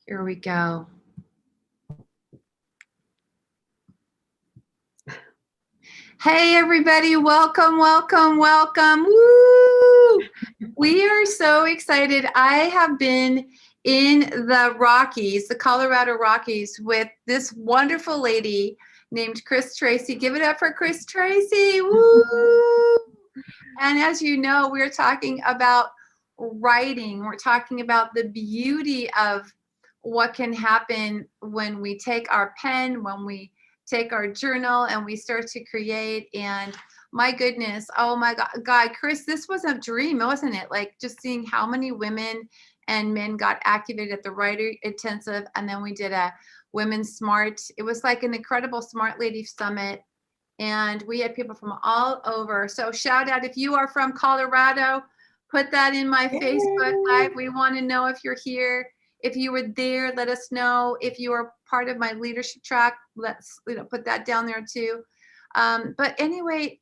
Here we go. Hey, everybody. Welcome, welcome, welcome. Woo! We are so excited. I have been in the Rockies, the Colorado Rockies, with this wonderful lady named Chris Tracy. Give it up for Chris Tracy. Woo! And as you know, we're talking about writing. We're talking about the beauty of what can happen when we take our pen, when we take our journal and we start to create. And my goodness, oh my God, Chris, this was a dream, wasn't it? Like just seeing how many women and men got activated at the Writer Intensive. And then we did a Women's Smart. It was like an incredible Smart Lady Summit. And we had people from all over. So shout out if you are from Colorado, put that in my Facebook Live. We want to know if you're here. If you were there, let us know. If you are part of my leadership track, let's put that down there too. But anyway,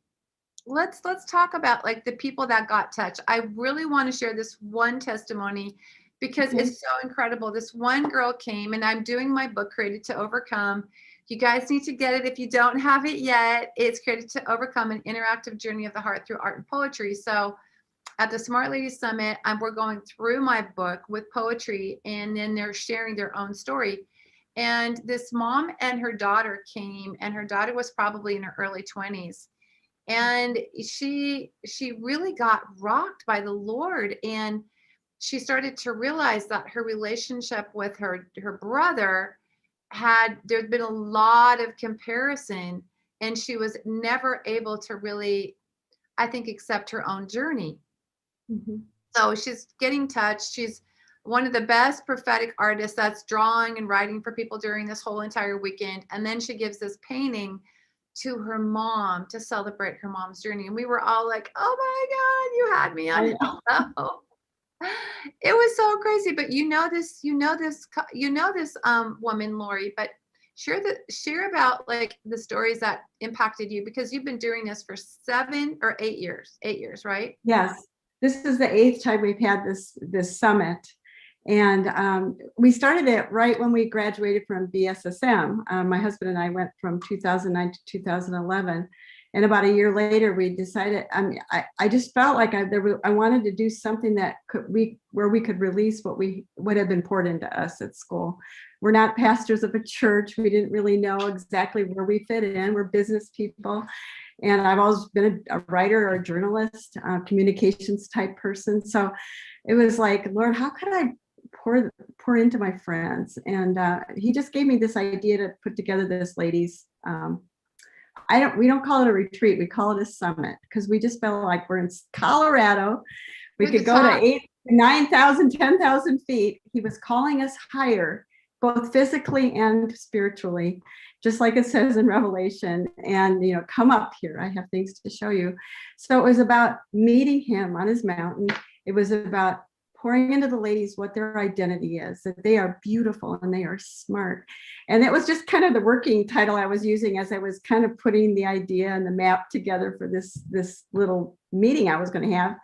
let's talk about like the people that got touched. I really want to share this one testimony because it's so incredible. This one girl came, and I'm doing my book, Created to Overcome. You guys need to get it if you don't have it yet. It's Created to Overcome, an interactive journey of the heart through art and poetry. So at the Smart Ladies Summit, we're going through my book with poetry, and then they're sharing their own story. And this mom and her daughter came, and her daughter was probably in her early 20s. And she really got rocked by the Lord. And she started to realize that her relationship with her brother there'd been a lot of comparison, and she was never able to really, I think, accept her own journey. So she's getting touched. She's one of the best prophetic artists that's drawing and writing for people during this whole entire weekend. And then she gives this painting to her mom to celebrate her mom's journey. And we were all like, oh my God, you had me on hello. It was so crazy. But you know this woman, Lori, but share about like the stories that impacted you, because you've been doing this for 7 or 8 years. 8 years, right? Yes. This is the 8th time we've had this summit. And we started it right when we graduated from BSSM. My husband and I went from 2009 to 2011. And about a year later, we decided, I just felt like I wanted to do something that where we could release what had been poured into us at school. We're not pastors of a church. We didn't really know exactly where we fit in. We're business people. And I've always been a writer or a journalist, communications type person. So it was like, Lord, how could I pour into my friends? And he just gave me this idea to put together this ladies. We don't call it a retreat. We call it a summit, because we just felt like we're in Colorado. We could go to 8,000, 9,000, 10,000 feet. He was calling us higher, both physically and spiritually, just like it says in Revelation. And, come up here. I have things to show you. So it was about meeting him on his mountain. It was about pouring into the ladies what their identity is, that they are beautiful and they are smart. And it was just kind of the working title I was using as I was kind of putting the idea and the map together for this little meeting I was going to have.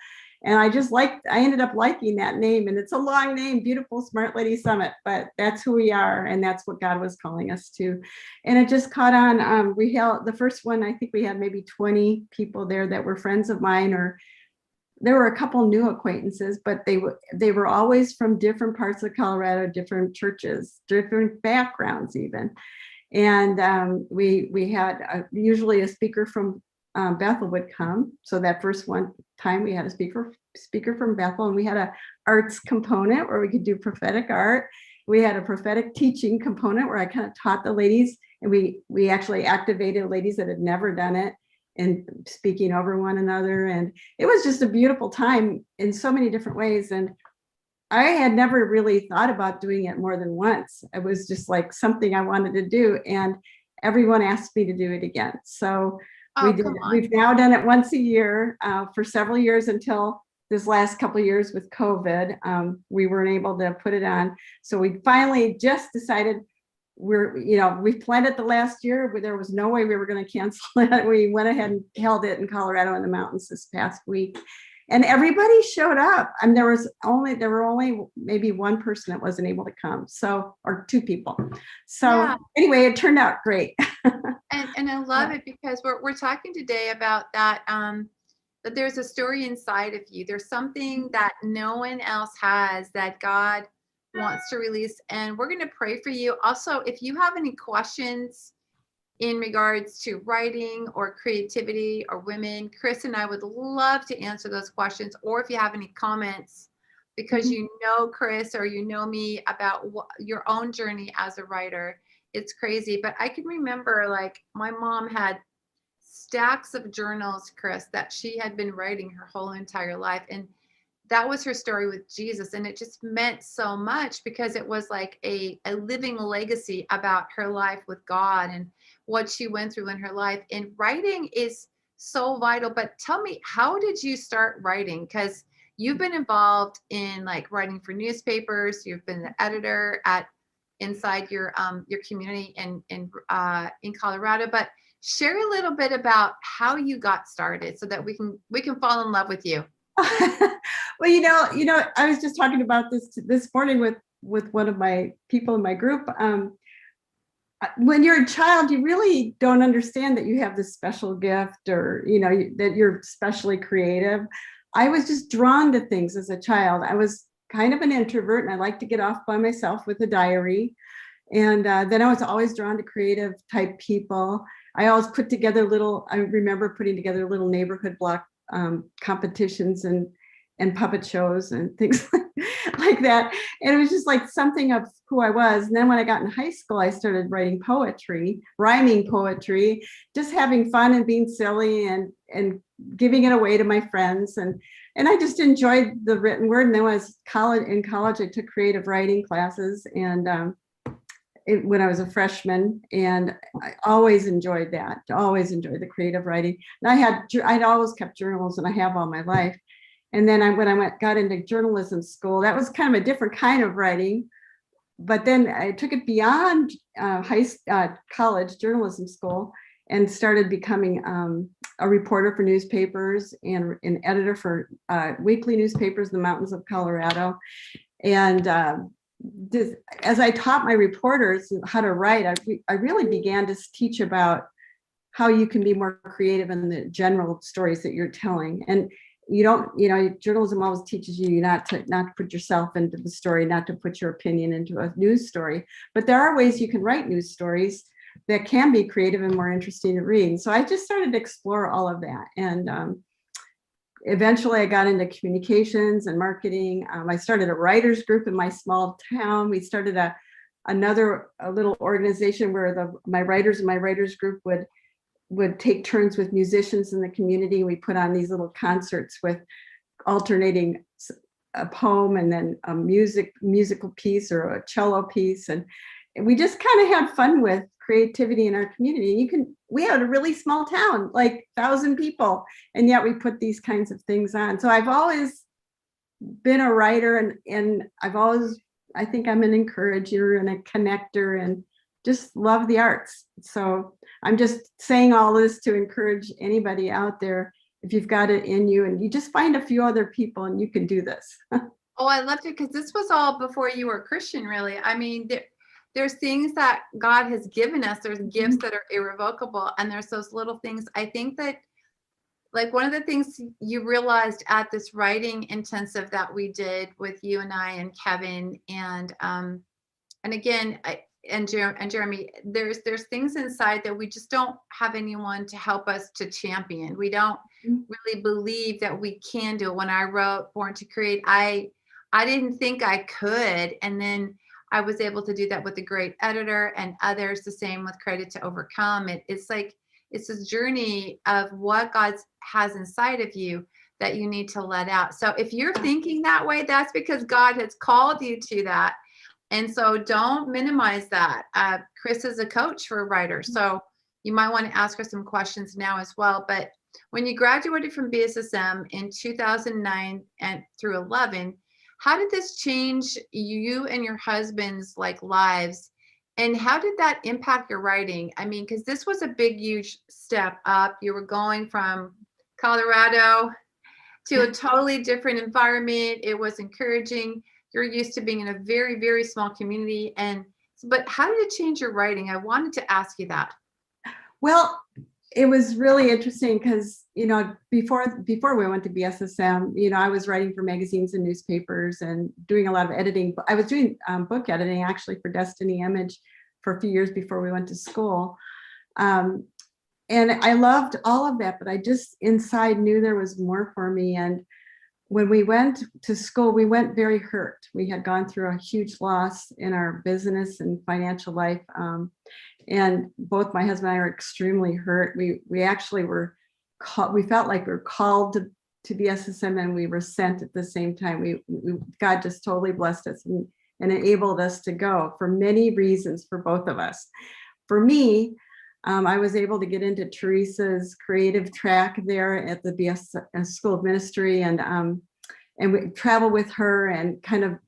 And I ended up liking that name, and it's a long name, Beautiful Smart Lady Summit, but that's who we are. And that's what God was calling us to. And it just caught on. We held the first one. I think we had maybe 20 people there that were friends of mine, or there were a couple new acquaintances, but they were always from different parts of Colorado, different churches, different backgrounds even. And we had usually a speaker from Bethel would come. So that first one time we had a speaker from Bethel, and we had a arts component where we could do prophetic art. We had a prophetic teaching component where I kind of taught the ladies, and we actually activated ladies that had never done it and speaking over one another. And it was just a beautiful time in so many different ways. And I had never really thought about doing it more than once. It was just like something I wanted to do. And everyone asked me to do it again. So we've now done it once a year for several years until this last couple of years with COVID. We weren't able to put it on. So we finally just decided we planned it the last year, but there was no way we were going to cancel it. We went ahead and held it in Colorado in the mountains this past week. And everybody showed up. And there were only maybe one person that wasn't able to come. So, or two people. So anyway, it turned out great. And I love it because we're talking today about that, that there's a story inside of you. There's something that no one else has that God wants to release. And we're going to pray for you. Also, if you have any questions in regards to writing or creativity or women, Chris and I would love to answer those questions. Or if you have any comments, because you know Chris or you know me about your own journey as a writer, it's crazy. But I can remember, like, my mom had stacks of journals, Chris, that she had been writing her whole entire life. And that was her story with Jesus. And it just meant so much because it was like a living legacy about her life with God and what she went through in her life. And writing is so vital. But tell me, how did you start writing? Because you've been involved in like writing for newspapers. You've been the editor inside your community in Colorado. But share a little bit about how you got started so that we can fall in love with you. Well, I was just talking about this morning with one of my people in my group. When you're a child, you really don't understand that you have this special gift or, that you're specially creative. I was just drawn to things as a child. I was kind of an introvert and I liked to get off by myself with a diary. And then I was always drawn to creative type people. I always I remember putting together little neighborhood block competitions and puppet shows and things like that. And it was just like something of who I was. And then when I got in high school, I started writing poetry, rhyming poetry, just having fun and being silly and giving it away to my friends. And I just enjoyed the written word. And then when I was in college, I took creative writing classes and when I was a freshman, and I always enjoyed that. Always enjoyed the creative writing. And I'd always kept journals, and I have all my life. And then when I got into journalism school, that was kind of a different kind of writing. But then I took it beyond college journalism school and started becoming a reporter for newspapers and an editor for weekly newspapers in the mountains of Colorado. And as I taught my reporters how to write, I really began to teach about how you can be more creative in the general stories that you're telling. And journalism always teaches you not to put yourself into the story, not to put your opinion into a news story. But there are ways you can write news stories that can be creative and more interesting to read. So I just started to explore all of that. And eventually I got into communications and marketing. I started a writers group in my small town. We started a little organization where my writers group would take turns with musicians in the community. We put on these little concerts with alternating a poem and then a musical piece or a cello piece. And we just kind of had fun with creativity in our community. We had a really small town, like 1,000 people, and yet we put these kinds of things on. So I've always been a writer, and I think I'm an encourager and a connector and just love the arts. So I'm just saying all this to encourage anybody out there, if you've got it in you and you just find a few other people and you can do this. Oh, I loved it because this was all before you were a Christian, really. I mean, there's things that God has given us. There's gifts that are irrevocable. And there's those little things. I think that, like, one of the things you realized at this writing intensive that we did with you and I and Kevin and again, and Jeremy, there's things inside that we just don't have anyone to help us to champion. We don't really believe that we can do it. When I wrote Born to Create, I didn't think I could. And then I was able to do that with a great editor and others, the same with Credit to Overcome. It's this journey of what God has inside of you that you need to let out. So if you're thinking that way, that's because God has called you to that. And so don't minimize that. Chris is a coach for writers, so you might want to ask her some questions now as well. But when you graduated from BSSM in 2009 and through 11, how did this change you and your husband's lives? And how did that impact your writing? I mean, because this was a big, huge step up. You were going from Colorado to a totally different environment. It was encouraging. You're used to being in a very, very small community. But how did it change your writing? I wanted to ask you that. Well, it was really interesting because, before we went to BSSM, I was writing for magazines and newspapers and doing a lot of editing. I was doing book editing actually for Destiny Image for a few years before we went to school. And I loved all of that, but I just inside knew there was more for me. And when we went to school, we went very hurt. We had gone through a huge loss in our business and financial life. And both my husband and I were extremely hurt. We actually were called, we felt like we were called to BSSM, and we were sent at the same time. God just totally blessed us and enabled us to go for many reasons for both of us. For me, I was able to get into Theresa's creative track there at the BS School of Ministry, and we travel with her and kind of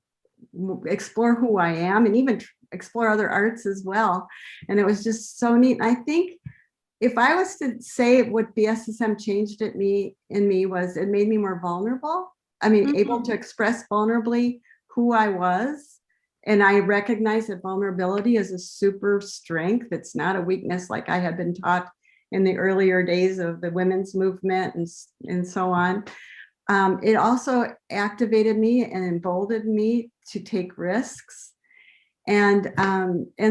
explore who I am, and even explore other arts as well. And it was just so neat. And I think if I was to say what BSSM changed in me was it made me more vulnerable. I mean, able to express vulnerably who I was. And I recognize that vulnerability is a super strength. It's not a weakness like I had been taught in the earlier days of the women's movement and so on. It also activated me and emboldened me to take risks. And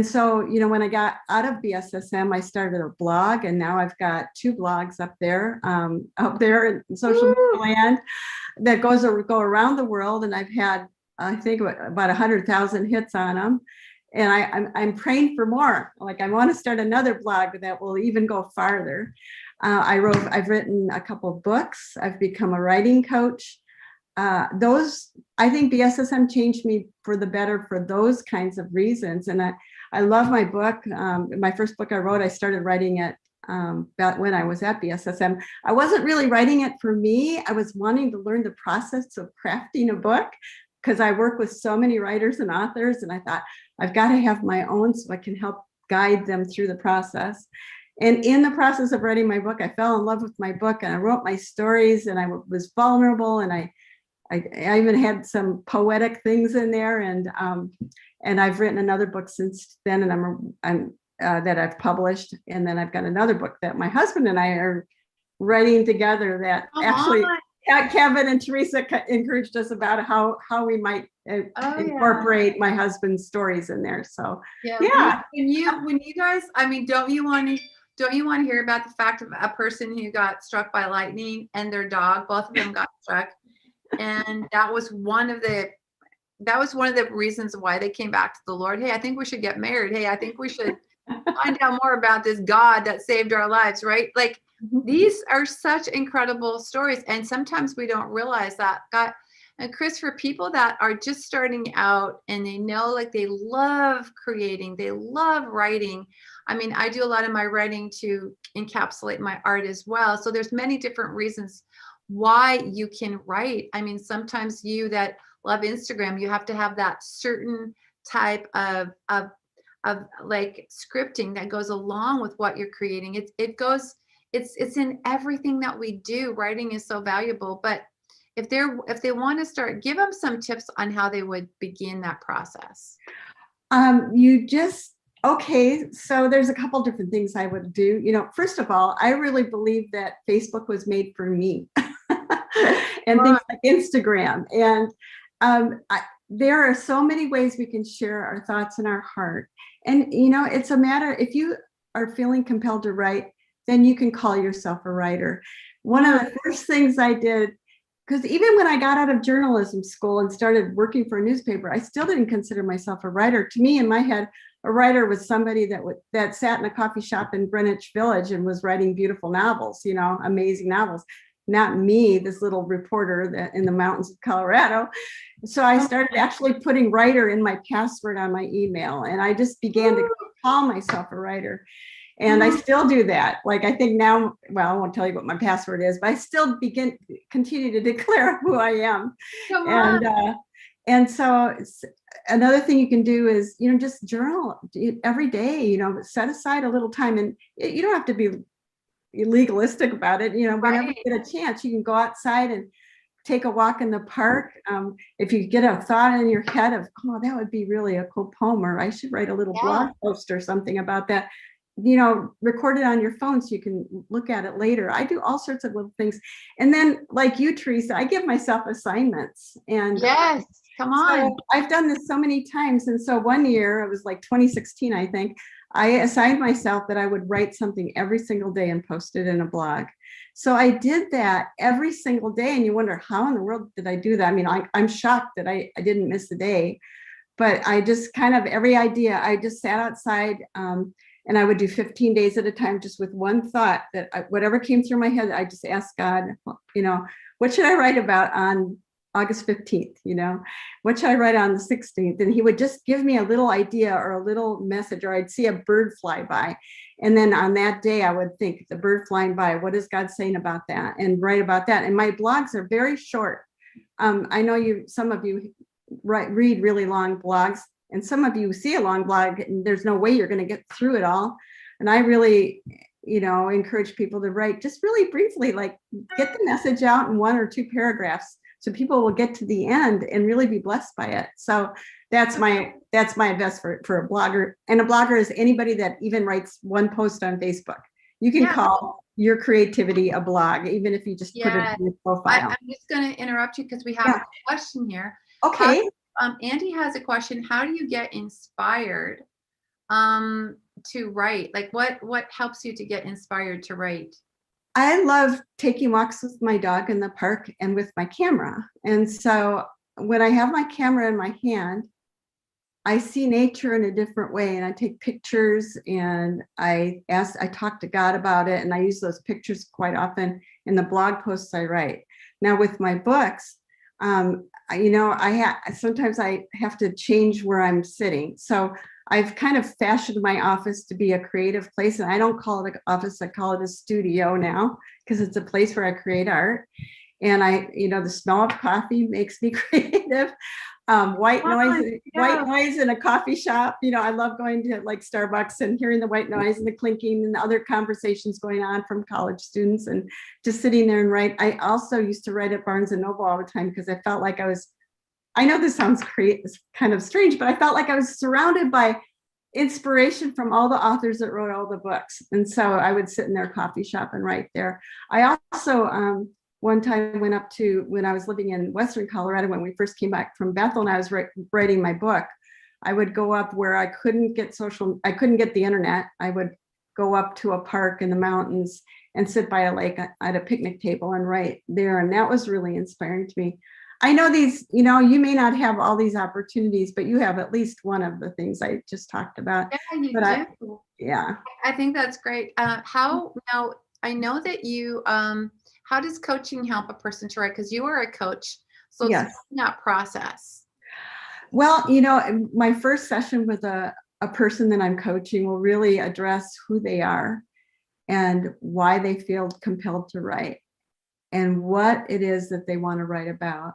so, when I got out of BSSM, I started a blog, and now I've got 2 blogs up there in social media land that go around the world. And I've had, I think, about 100,000 hits on them. And I'm praying for more. Like, I want to start another blog that will even go farther. I've written a couple of books. I've become a writing coach. I think BSSM changed me for the better for those kinds of reasons. And I love my book. My first book I wrote, I started writing it about when I was at BSSM. I wasn't really writing it for me. I was wanting to learn the process of crafting a book, because I work with so many writers and authors, and I thought I've got to have my own so I can help guide them through the process. And in the process of writing my book, I fell in love with my book, and I wrote my stories, and I was vulnerable, and I even had some poetic things in there, and I've written another book since then, and I'm that I've published, and then I've got another book that my husband and I are writing together that actually Kevin and Theresa encouraged us about how we might incorporate my husband's stories in there. So yeah. When you guys, I mean, don't you want to hear about the fact of a person who got struck by lightning and their dog, both of them got struck, and that was one of the reasons why they came back to the Lord. Hey, I think we should get married. Hey, I think we should find out more about this God that saved our lives, right? Like, these are such incredible stories, and sometimes we don't realize that. God, and Chris, for people that are just starting out and they know, like, they love creating, they love writing. I mean, I do a lot of my writing to encapsulate my art as well. So there's many different reasons why you can write. I mean, sometimes you that love Instagram, you have to have that certain type of like scripting that goes along with what you're creating. It's in everything that we do. Writing is so valuable. But if they want to start, give them some tips on how they would begin that process. Okay, so there's a couple different things I would do. First of all, I really believe that Facebook was made for me and things like Instagram. And there are so many ways we can share our thoughts and our heart. And, it's a matter, if you are feeling compelled to write, then you can call yourself a writer. One of the first things I did, because even when I got out of journalism school and started working for a newspaper, I still didn't consider myself a writer. To me, in my head, a writer was somebody that sat in a coffee shop in Greenwich Village and was writing beautiful novels, amazing novels. Not me, this little reporter in the mountains of Colorado. So I started actually putting writer in my password on my email, and I just began to call myself a writer. And I still do that. Like, I think now, well, I won't tell you what my password is, but I still continue to declare who I am. And so another thing you can do is, just journal every day, set aside a little time, and you don't have to be legalistic about it. Whenever you get a chance, you can go outside and take a walk in the park. If you get a thought in your head of, oh, that would be really a cool poem, or I should write a little blog post or something about that, record it on your phone so you can look at it later. I do all sorts of little things. And then like you, Theresa, I give myself assignments. And yes, come on. So I've done this so many times. And so one year, it was like 2016, I think, I assigned myself that I would write something every single day and post it in a blog. So I did that every single day. And you wonder, how in the world did I do that? I mean, I'm shocked that I didn't miss a day, but I just kind of, every idea, I just sat outside and I would do 15 days at a time, just with one thought that whatever came through my head, I just asked God, what should I write about on August 15th? What should I write on the 16th? And he would just give me a little idea or a little message, or I'd see a bird fly by. And then on that day, I would think, the bird flying by, what is God saying about that? And write about that. And my blogs are very short. I know some of you read really long blogs, and some of you see a long blog and there's no way you're going to get through it all. And I really, encourage people to write just really briefly, like get the message out in 1 or 2 paragraphs so people will get to the end and really be blessed by it. So that's my advice for a blogger. And a blogger is anybody that even writes one post on Facebook. You can call your creativity a blog, even if you just put it in your profile. I'm just going to interrupt you because we have a question here. Okay. Andy has a question. How do you get inspired to write? Like what helps you to get inspired to write? I love taking walks with my dog in the park and with my camera. And so when I have my camera in my hand, I see nature in a different way, and I take pictures, and I talk to God about it, and I use those pictures quite often in the blog posts I write. Now with my books, sometimes I have to change where I'm sitting. So I've kind of fashioned my office to be a creative place, and I don't call it an office, I call it a studio now, because it's a place where I create art. And the smell of coffee makes me creative. White noise in a coffee shop. I love going to like Starbucks and hearing the white noise and the clinking and the other conversations going on from college students, and just sitting there and write. I also used to write at Barnes and Noble all the time because I felt like I know this sounds kind of strange, but I felt like I was surrounded by inspiration from all the authors that wrote all the books. And so I would sit in their coffee shop and write there. I also, one time went up to, when I was living in Western Colorado, when we first came back from Bethel and I was writing my book, I would go up where I couldn't get the internet. I would go up to a park in the mountains and sit by a lake at a picnic table and write there. And that was really inspiring to me. I know you may not have all these opportunities, but you have at least one of the things I just talked about. Yeah, you do. I think that's great. Now, I know that you, how does coaching help a person to write? Because you are a coach, so it's that process. Well, my first session with a person that I'm coaching will really address who they are and why they feel compelled to write and what it is that they want to write about.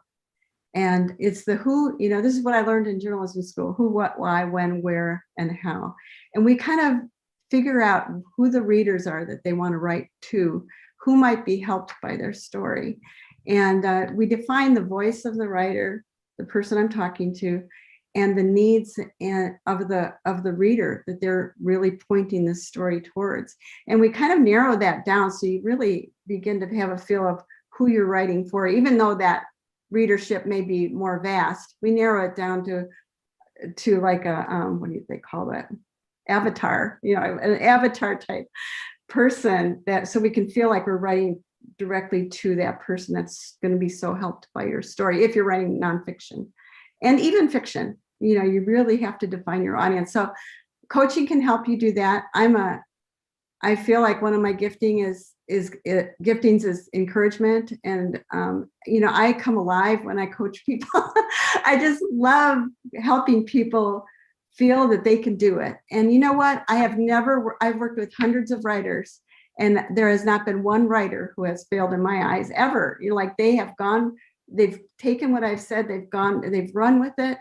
And it's the who, this is what I learned in journalism school: who, what, why, when, where, and how. And we kind of figure out who the readers are that they want to write to, who might be helped by their story. And we define the voice of the writer, the person I'm talking to, and the needs of the reader that they're really pointing this story towards. And we kind of narrow that down, so you really begin to have a feel of who you're writing for, even though that readership may be more vast. We narrow it down to like a what do they call that? Avatar, an avatar type person, that so we can feel like we're writing directly to that person that's going to be so helped by your story. If you're writing nonfiction and even fiction, you really have to define your audience. So coaching can help you do that. I feel like one of my giftings is encouragement. And, I come alive when I coach people. I just love helping people feel that they can do it. And you know what? I've worked with hundreds of writers, and there has not been one writer who has failed in my eyes ever. They've taken what I've said, they've run with it.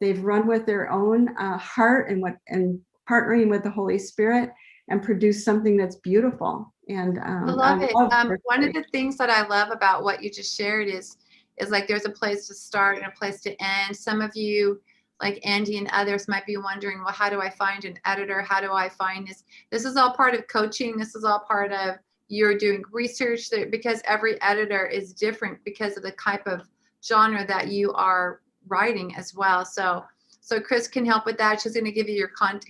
They've run with their own heart and partnering with the Holy Spirit and produce something that's beautiful. And I love it. One of the things that I love about what you just shared is is like there's a place to start and a place to end. Some of you, like Andy and others, might be wondering, well, how do I find an editor? How do I find this? This is all part of coaching. This is all part of you're doing research there, because every editor is different because of the type of genre that you are writing as well. So Chris can help with that. She's going to give you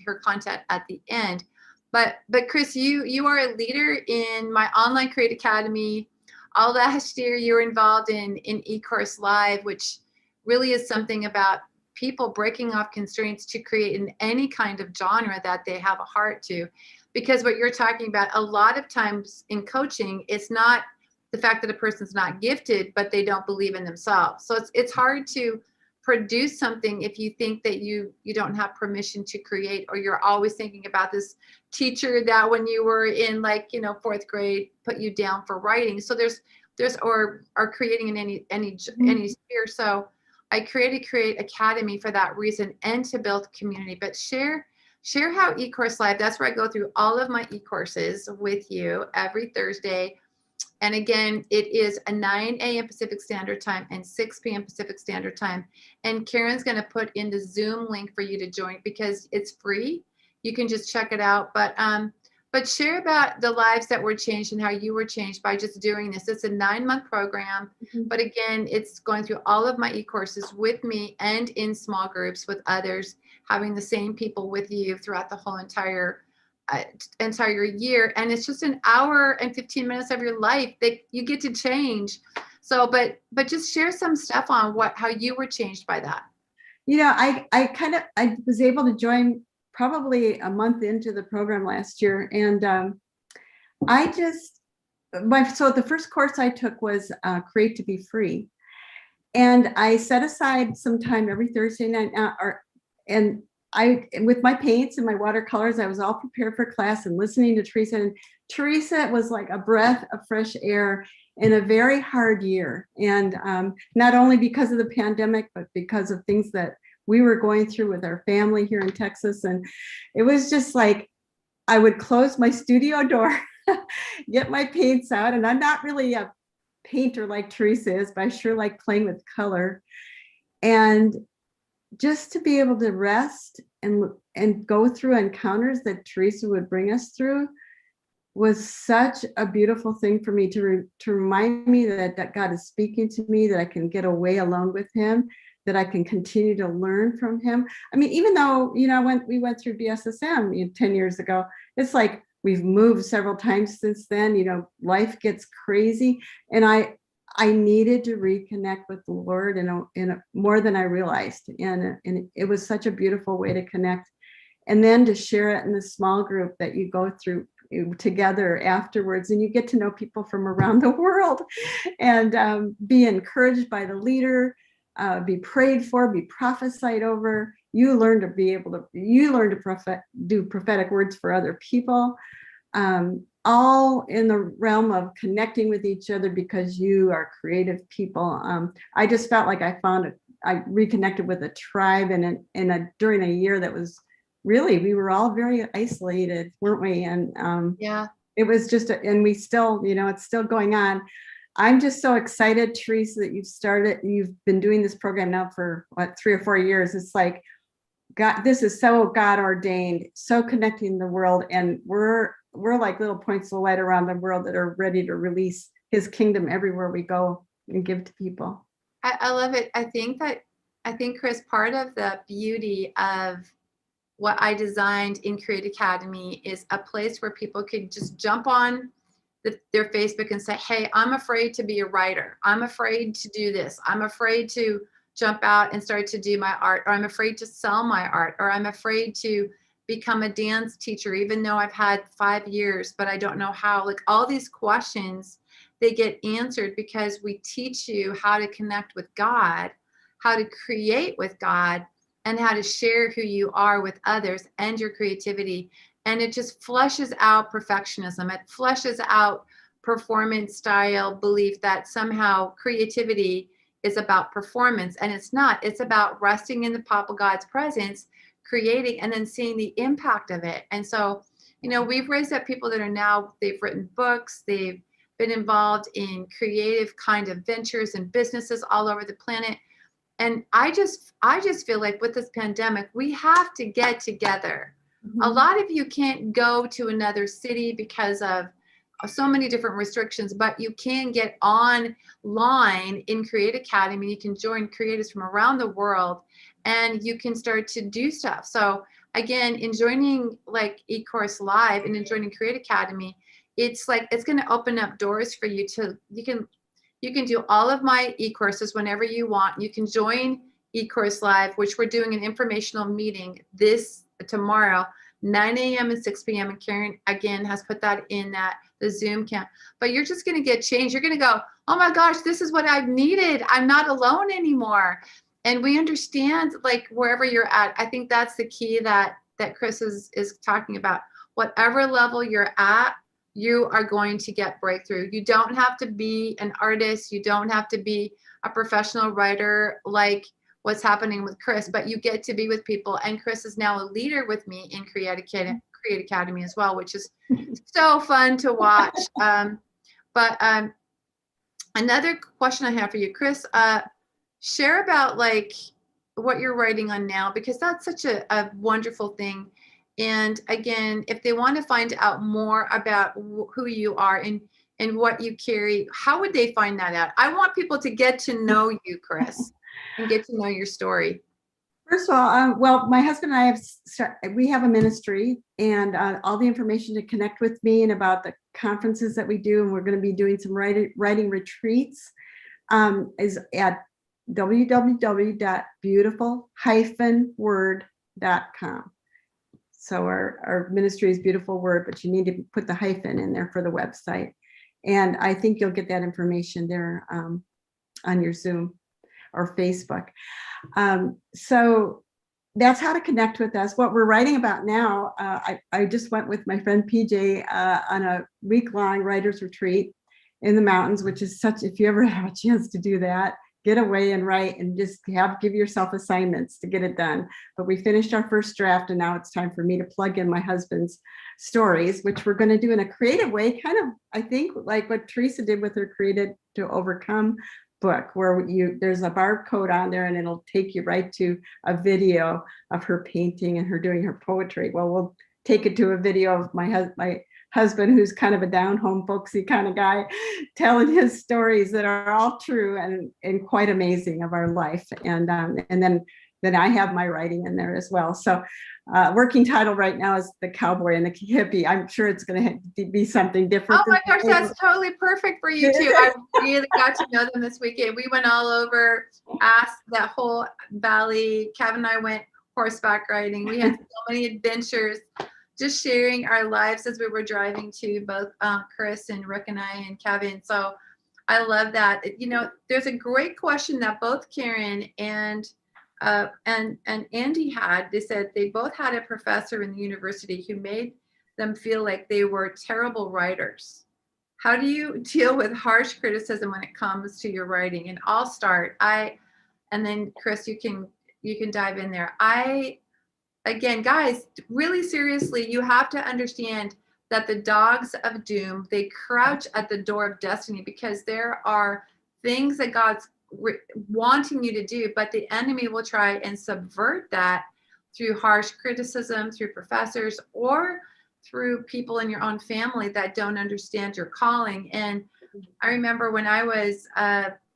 her contact at the end. But Chris, you are a leader in my online Create Academy. All last year, you were involved in eCourse Live, which really is something about people breaking off constraints to create in any kind of genre that they have a heart to. Because what you're talking about, a lot of times in coaching, it's not the fact that a person's not gifted, but they don't believe in themselves. So it's hard to produce something if you think that you don't have permission to create, or you're always thinking about this teacher that when you were in, like, fourth grade put you down for writing. So there's or creating in any sphere. So I created Create Academy for that reason, and to build community. But share how eCourse Live, that's where I go through all of my e-courses with you every Thursday. And again, it is a 9 a.m. Pacific Standard Time and 6 p.m. Pacific Standard Time. And Karen's going to put in the Zoom link for you to join, because it's free. You can just check it out. But share about the lives that were changed and how you were changed by just doing this. It's a 9-month program. Mm-hmm. But again, it's going through all of my e-courses with me and in small groups with others, having the same people with you throughout the whole entire year. And it's just an hour and 15 minutes of your life that you get to change. So, but just share some stuff on how you were changed by that. I was able to join probably a month into the program last year. And so the first course I took was Create to Be Free. And I set aside some time every Thursday night, and with my paints and my watercolors, I was all prepared for class and listening to Theresa. And Theresa was like a breath of fresh air in a very hard year. And not only because of the pandemic, but because of things that we were going through with our family here in Texas. And it was just like, I would close my studio door, get my paints out. And I'm not really a painter like Theresa is, but I sure like playing with color. And just to be able to rest and go through encounters that Theresa would bring us through was such a beautiful thing for me to remind me that God is speaking to me, that I can get away alone with him, that I can continue to learn from him. I mean, even though, when we went through BSSM 10 years ago, it's like we've moved several times since then, life gets crazy. And I needed to reconnect with the Lord in more than I realized. And it was such a beautiful way to connect. And then to share it in the small group that you go through together afterwards, and you get to know people from around the world, and be encouraged by the leader, be prayed for, be prophesied over. You learn to do prophetic words for other people. All in the realm of connecting with each other because you are creative people. I just felt like I reconnected with a tribe during a year that was really, we were all very isolated, weren't we? And yeah, it was just, and we still, it's still going on. I'm just so excited, Theresa, that you've been doing this program now for 3 or 4 years. It's like, God, this is so God ordained, so connecting the world. And we're like little points of light around the world that are ready to release his kingdom everywhere we go and give to people. I love it. I think, Chris, part of the beauty of what I designed in Create Academy is a place where people can just jump on their Facebook and say, hey, I'm afraid to be a writer. I'm afraid to do this. I'm afraid to jump out and start to do my art, or I'm afraid to sell my art, or I'm afraid to become a dance teacher, even though I've had 5 years, but I don't know how. Like, all these questions, they get answered because we teach you how to connect with God, how to create with God, and how to share who you are with others and your creativity. And it just flushes out perfectionism. It flushes out performance style belief that somehow creativity is about performance. And it's not. It's about resting in the pop of God's presence, creating, and then seeing the impact of it. And so, we've raised up people that are now, they've written books, they've been involved in creative kind of ventures and businesses all over the planet. And I just feel like with this pandemic, we have to get together. A lot of you can't go to another city because of so many different restrictions, but you can get online in Create Academy. You can join creators from around the world and you can start to do stuff. So again, in joining like eCourse Live and in joining Create Academy, it's like, it's going to open up doors for you to, you can do all of my e-courses whenever you want. You can join eCourse Live, which we're doing an informational meeting tomorrow, 9 a.m. and 6 p.m. And Karen, again, has put that in the Zoom camp. But you're just going to get changed. You're going to go, oh my gosh, this is what I've needed. I'm not alone anymore. And we understand, like, wherever you're at. I think that's the key that Chris is talking about. Whatever level you're at, you are going to get breakthrough. You don't have to be an artist. You don't have to be a professional writer like what's happening with Chris, but you get to be with people. And Chris is now a leader with me in Create Academy as well, which is so fun to watch. Another question I have for you, Chris, share about like what you're writing on now, because that's such a wonderful thing. And again, if they want to find out more about who you are and what you carry, how would they find that out? I want people to get to know you, Chris, and get to know your story. First of all, well, my husband and I we have a ministry, and all the information to connect with me and about the conferences that we do, and we're going to be doing some writing retreats, is at www.beautiful-word.com. So our ministry is Beautiful Word, but you need to put the hyphen in there for the website. And I think you'll get that information there on your Zoom or Facebook. So that's how to connect with us. What we're writing about now, I just went with my friend PJ on a week-long writer's retreat in the mountains, which is such, if you ever have a chance to do that, get away and write and just give yourself assignments to get it done. But we finished our first draft, and now it's time for me to plug in my husband's stories, which we're going to do in a creative way, kind of, I think, like what Theresa did with her Created to Overcome book, where there's a barcode on there and it'll take you right to a video of her painting and her doing her poetry. Well, we'll take it to a video of my husband, who's kind of a down-home folksy kind of guy, telling his stories that are all true and quite amazing of our life. And then I have my writing in there as well. So working title right now is The Cowboy and the Hippie. I'm sure it's going to be something different. Oh my gosh, that's totally perfect for you too. I really got to know them this weekend. We went all over, asked that whole valley. Kevin and I went horseback riding. We had so many adventures, just sharing our lives as we were driving to both Chris and Rick and I and Kevin. So I love that. You know, there's a great question that both Karen and Andy had. They said they both had a professor in the university who made them feel like they were terrible writers. How do you deal with harsh criticism when it comes to your writing? And I'll start. And then Chris, you can dive in there. Again, guys, really seriously, you have to understand that the dogs of doom, they crouch at the door of destiny, because there are things that God's wanting you to do, but the enemy will try and subvert that through harsh criticism, through professors, or through people in your own family that don't understand your calling. And I remember when I was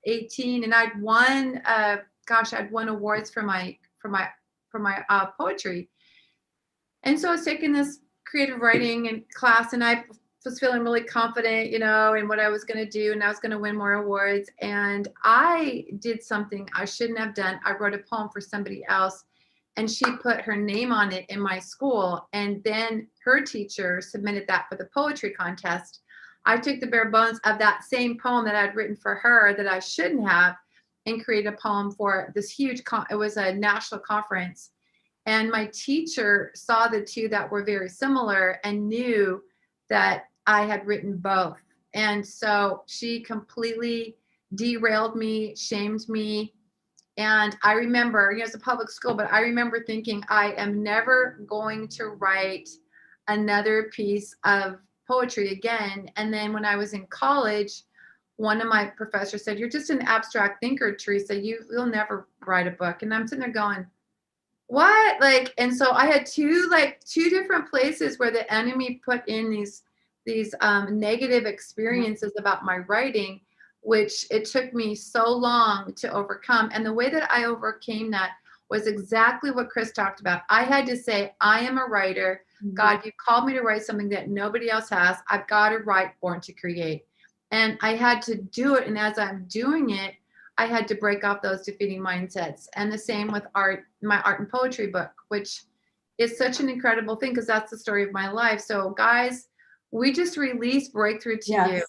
18 and I'd won awards for my poetry. And so I was taking this creative writing and class, and I was feeling really confident, you know, in what I was going to do, and I was going to win more awards. And I did something I shouldn't have done. I wrote a poem for somebody else, and she put her name on it in my school. And then her teacher submitted that for the poetry contest. I took the bare bones of that same poem that I'd written for her that I shouldn't have, and created a poem for this huge, it was a national conference. And my teacher saw the two that were very similar and knew that I had written both. And so she completely derailed me, shamed me. And I remember, you know, it's a public school, but I remember thinking, I am never going to write another piece of poetry again. And then when I was in college, one of my professors said, "You're just an abstract thinker, Theresa. You'll never write a book." And I'm sitting there going, what? Like, and so I had two different places where the enemy put in these negative experiences about my writing, which it took me so long to overcome. And the way that I overcame that was exactly what Chris talked about. I had to say, I am a writer. God, you called me to write something that nobody else has. I've got to write, born to create. And I had to do it. And as I'm doing it, I had to break off those defeating mindsets. And the same with art, my art and poetry book, which is such an incredible thing because that's the story of my life. So guys, we just released breakthrough to you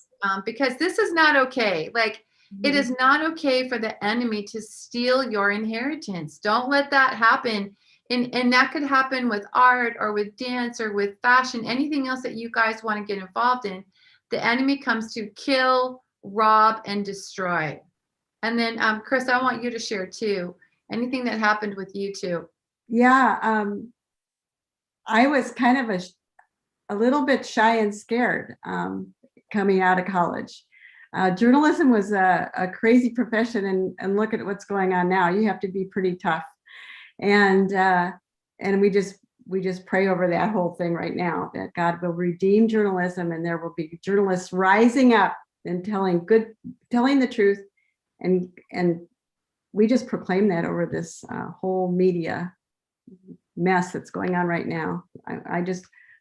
because this is not okay. Like, it is not okay for the enemy to steal your inheritance. Don't let that happen. And that could happen with art or with dance or with fashion, anything else that you guys want to get involved in. The enemy comes to kill, rob, and destroy. And then, Chris, I want you to share too, anything that happened with you too. Yeah, I was kind of a little bit shy and scared coming out of college. Journalism was a crazy profession, and look at what's going on now. You have to be pretty tough, and we just pray over that whole thing right now, that God will redeem journalism, and there will be journalists rising up and telling the truth, and we just proclaim that over this whole media mess that's going on right now.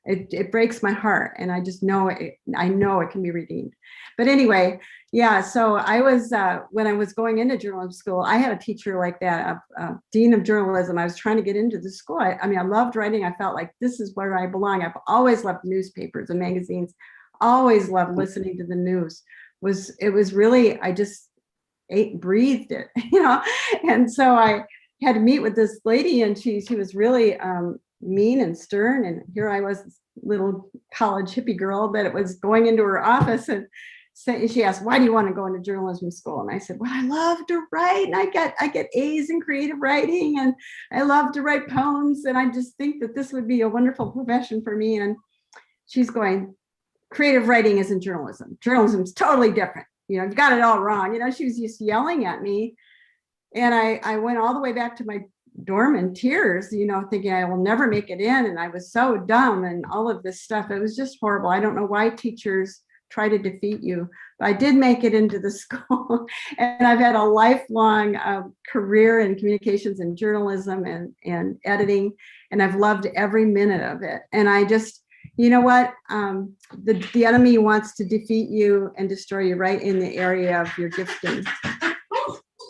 It breaks my heart, and I just know it. I know it can be redeemed. But anyway, yeah. So I was when I was going into journalism school, I had a teacher like that, a dean of journalism. I was trying to get into the school. I mean, I loved writing. I felt like this is where I belong. I've always loved newspapers and magazines. Always loved listening to the news. It was really, I just breathed it, And so I had to meet with this lady, and she was really mean and stern. And here I was, this little college hippie girl that was going into her office, and she asked, "Why do you want to go into journalism school?" And I said, "Well, I love to write, and I get A's in creative writing, and I love to write poems, and I just think that this would be a wonderful profession for me." And she's going, "Creative writing isn't journalism. Journalism's totally different. You got it all wrong." She was just yelling at me. And I went all the way back to my dorm in tears, thinking I will never make it in. And I was so dumb and all of this stuff. It was just horrible. I don't know why teachers try to defeat you, but I did make it into the school. And I've had a lifelong career in communications and journalism and editing. And I've loved every minute of it. And I just, you know what? The enemy wants to defeat you and destroy you right in the area of your gifting.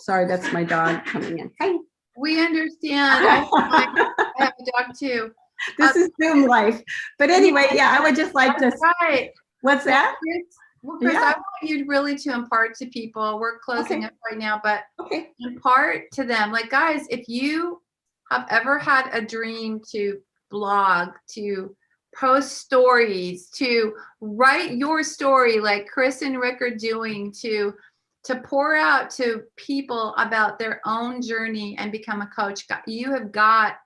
Sorry, that's my dog coming in. Hi. We understand. I have a dog too. This is Zoom life. But anyway, yeah, I would just like to. Right. What's that? Well, Chris, I want you really to impart to people. We're closing up right now, but impart to them. Like, guys, if you have ever had a dream to blog, to post stories, to write your story like Chris and Rick are doing, to pour out to people about their own journey and become a coach, you have got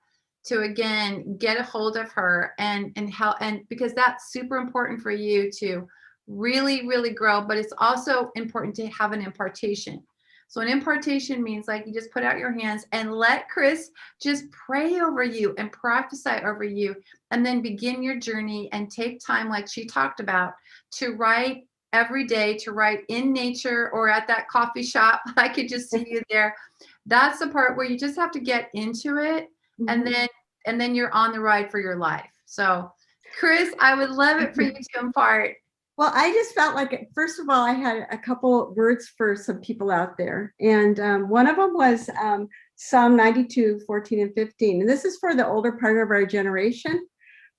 to, again, get a hold of her and help, and because that's super important for you to really, really grow. But it's also important to have an impartation. So an impartation means, like, you just put out your hands and let Chris just pray over you and prophesy over you, and then begin your journey and take time, like she talked about, to write every day, to write in nature or at that coffee shop. I could just see you there. That's the part where you just have to get into it, and then you're on the ride for your life. So Chris, I would love it for you to impart. Well, I just felt like, first of all, I had a couple words for some people out there. And one of them was Psalm 92, 14 and 15. And this is for the older part of our generation.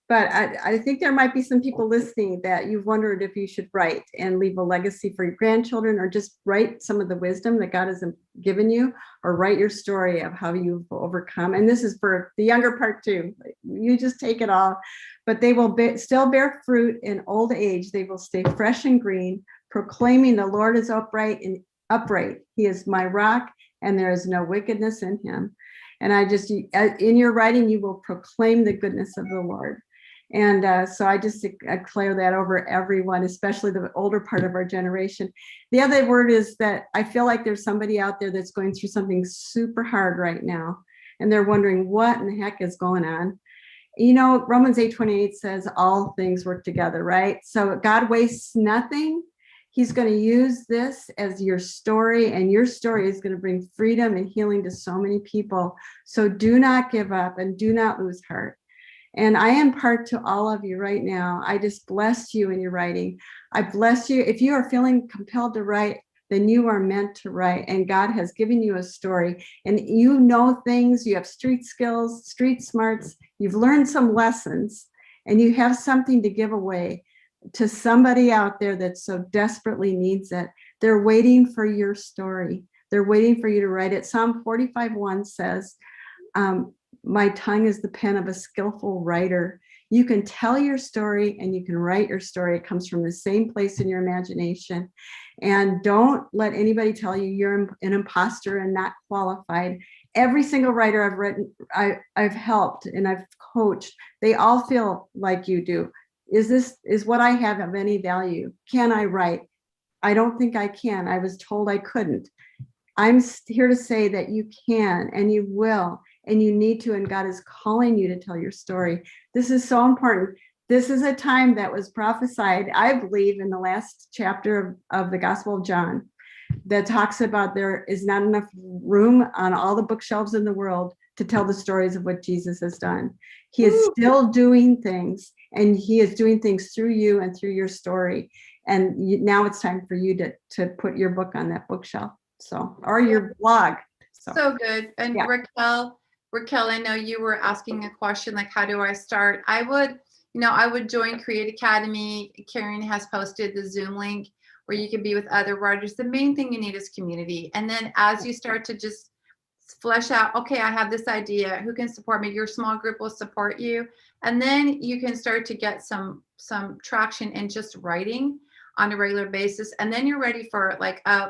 But I think there might be some people listening that you've wondered if you should write and leave a legacy for your grandchildren, or just write some of the wisdom that God has given you, or write your story of how you've overcome. And this is for the younger part too. You just take it all, but they will still bear fruit in old age. They will stay fresh and green, proclaiming the Lord is upright and upright. He is my rock, and there is no wickedness in him. And I just, in your writing, you will proclaim the goodness of the Lord. And so I just declare that over everyone, especially the older part of our generation. The other word is that I feel like there's somebody out there that's going through something super hard right now, and they're wondering what in the heck is going on. You know, Romans 8:28 says all things work together, right? So God wastes nothing. He's going to use this as your story, and your story is going to bring freedom and healing to so many people. So do not give up and do not lose heart. And I impart to all of you right now, I just bless you in your writing. I bless you. If you are feeling compelled to write, then you are meant to write. And God has given you a story. And you know things, you have street skills, street smarts, you've learned some lessons, and you have something to give away to somebody out there that so desperately needs it. They're waiting for your story. They're waiting for you to write it. Psalm 45:1 says, my tongue is the pen of a skillful writer. You can tell your story and you can write your story. It comes from the same place in your imagination. And don't let anybody tell you you're an imposter and not qualified. Every single writer I've written, I've helped and I've coached, they all feel like you do. Is what I have of any value? Can I write? I don't think I can. I was told I couldn't. I'm here to say that you can and you will. And you need to, and God is calling you to tell your story. This is so important. This is a time that was prophesied, I believe, in the last chapter of the Gospel of John, that talks about there is not enough room on all the bookshelves in the world to tell the stories of what Jesus has done. He is still doing things, and he is doing things through you and through your story. And now it's time for you to put your book on that bookshelf. So, or your blog. So good. And yeah. Raquel, I know you were asking a question like, how do I start? I would join Create Academy. Karen has posted the Zoom link where you can be with other writers. The main thing you need is community. And then as you start to just flesh out, okay, I have this idea, who can support me? Your small group will support you. And then you can start to get some traction in just writing on a regular basis. And then you're ready for like a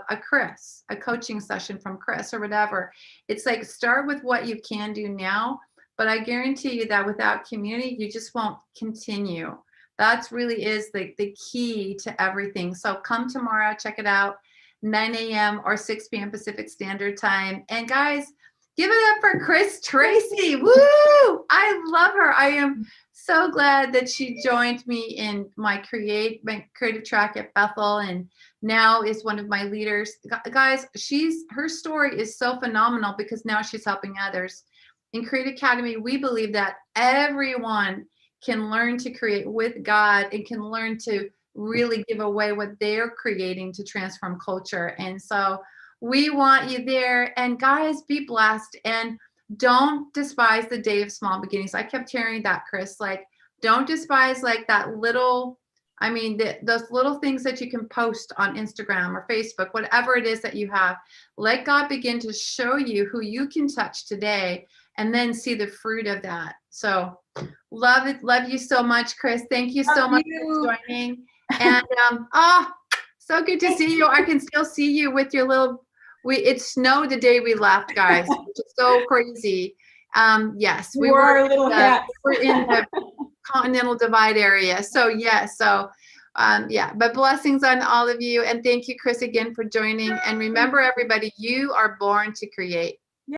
coaching session from Chris or whatever. It's like, start with what you can do now, but I guarantee you that without community, you just won't continue. That's really is the key to everything. So come tomorrow, check it out, 9 a.m. or 6 p.m. Pacific Standard Time. And guys, give it up for Chris Tracy. Woo! I love her. I am so glad that she joined me in my creative track at Bethel, and now is one of my leaders. Guys, her story is so phenomenal because now she's helping others. In Create Academy, we believe that everyone can learn to create with God and can learn to really give away what they're creating to transform culture. And so we want you there. And guys, be blessed and don't despise the day of small beginnings. I kept hearing that, Chris, like, don't despise like that little, those little things that you can post on Instagram or Facebook, whatever it is that you have. Let God begin to show you who you can touch today and then see the fruit of that. So love it. Love you so much, Chris. Thank you so much for joining. And so good to see you. I can still see you with your little, it snowed the day we left, guys, which is so crazy. Yes, we were in the Continental Divide area. So yes, but blessings on all of you. And thank you, Chris, again for joining. And remember, everybody, you are born to create.